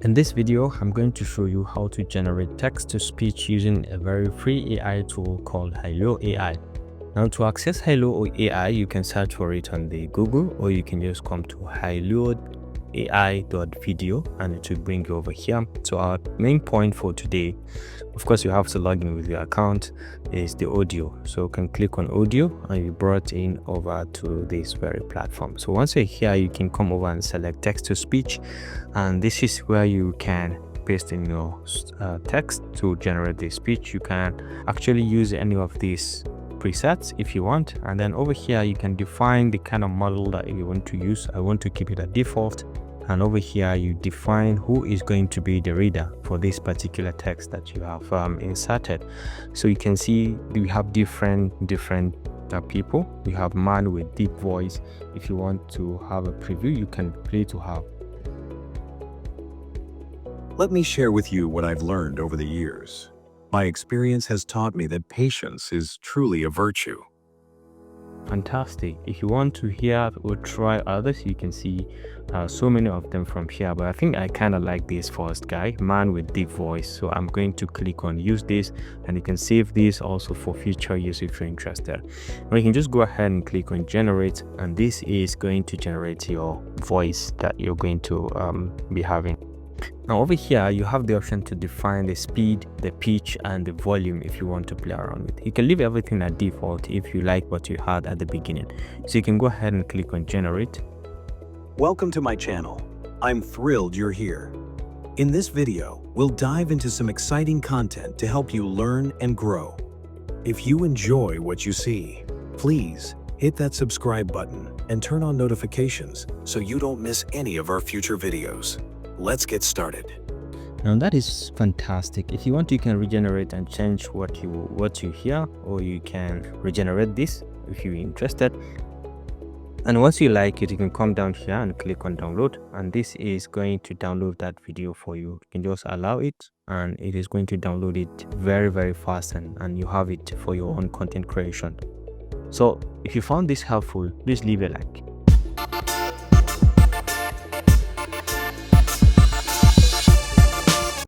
In this video, I'm going to show you how to generate text-to-speech using a very free AI tool called Hello AI. Now, to access Hello AI, you can search for it on the Google, or you can just come to helloai.video and it will bring you over here. So our main point for today, of course, you have to log in with your account, is the audio. So you can click on audio and you're brought in over to this very platform. So once you're here, you can come over and select text to speech, and this is where you can paste in your text to generate the speech. You can actually use any of these presets if you want, and then over here you can define the kind of model that you want to use. I want to keep it at default, and over here you define who is going to be the reader for this particular text that you have inserted. So you can see we have different people. We have man with deep voice. If you want to have a preview, you can play to have. Let me share with you what I've learned over the years. My experience has taught me that patience is truly a virtue. Fantastic. If you want to hear or try others, you can see so many of them from here, but I think I kind of like this first guy, man with deep voice. So I'm going to click on use this, and you can save this also for future use if you're interested. Or you can just go ahead and click on generate, and this is going to generate your voice that you're going to be having. Now over here you have the option to define the speed, the pitch, and the volume if you want to play around with. You can leave everything at default if you like what you had at the beginning. So you can go ahead and click on generate. Welcome to my channel. I'm thrilled you're here. In this video, we'll dive into some exciting content to help you learn and grow. If you enjoy what you see, please hit that subscribe button and turn on notifications so you don't miss any of our future videos. Let's get started. Now that is fantastic. If you want, you can regenerate and change what you hear, or you can regenerate this if you're interested. And once you like it, you can come down here and click on download, and this is going to download that video for you. You can just allow it, and it is going to download it very fast, and you have it for your own content creation. So if you found this helpful, please leave a like.